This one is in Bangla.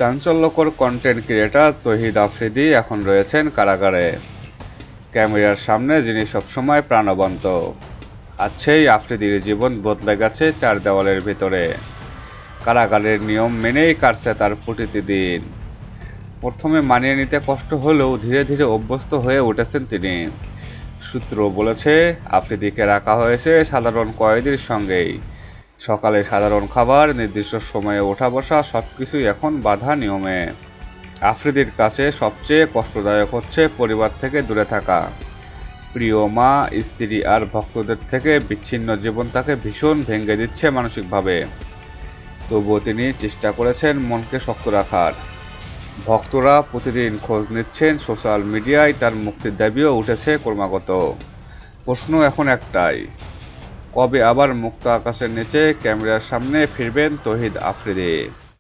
চাঞ্চল্যকর কন্টেন্ট ক্রিয়েটর তৌহিদ আফ্রিদি এখন রয়েছেন কারাগারে। ক্যামেরার সামনে যিনি সবসময় প্রাণবন্ত, আজ সেই আফ্রিদির জীবন বদলে গেছে চার দেওয়ালের ভিতরে। কারাগারের নিয়ম মেনেই কাটছে তার প্রতিটি দিন। প্রথমে মানিয়ে নিতে কষ্ট হলেও ধীরে ধীরে অভ্যস্ত হয়ে উঠেছেন তিনি। সূত্র বলেছে, আফ্রিদিকে রাখা হয়েছে সাধারণ কয়েদির সঙ্গেই। সকালে সাধারণ খাবার, নির্দিষ্ট সময়ে ওঠা বসা, সবকিছুই এখন বাঁধা নিয়মে। আফ্রিদির কাছে সবচেয়ে কষ্টদায়ক হচ্ছে পরিবার থেকে দূরে থাকা। প্রিয় মা, স্ত্রী আর ভক্তদের থেকে বিচ্ছিন্ন জীবন তাকে ভীষণ ভেঙে দিচ্ছে মানসিকভাবে। তবুও তিনি চেষ্টা করেছেন মনকে শক্ত রাখার। ভক্তরা প্রতিদিন খোঁজ নিচ্ছেন, সোশ্যাল মিডিয়ায় তার মুক্তির দাবিও উঠেছে ক্রমাগত। প্রশ্ন এখন একটাই, কবে আবার মুক্ত আকাশের নিচে ক্যামেরার সামনে ফিরবেন তৌহিদ আফ্রিদি?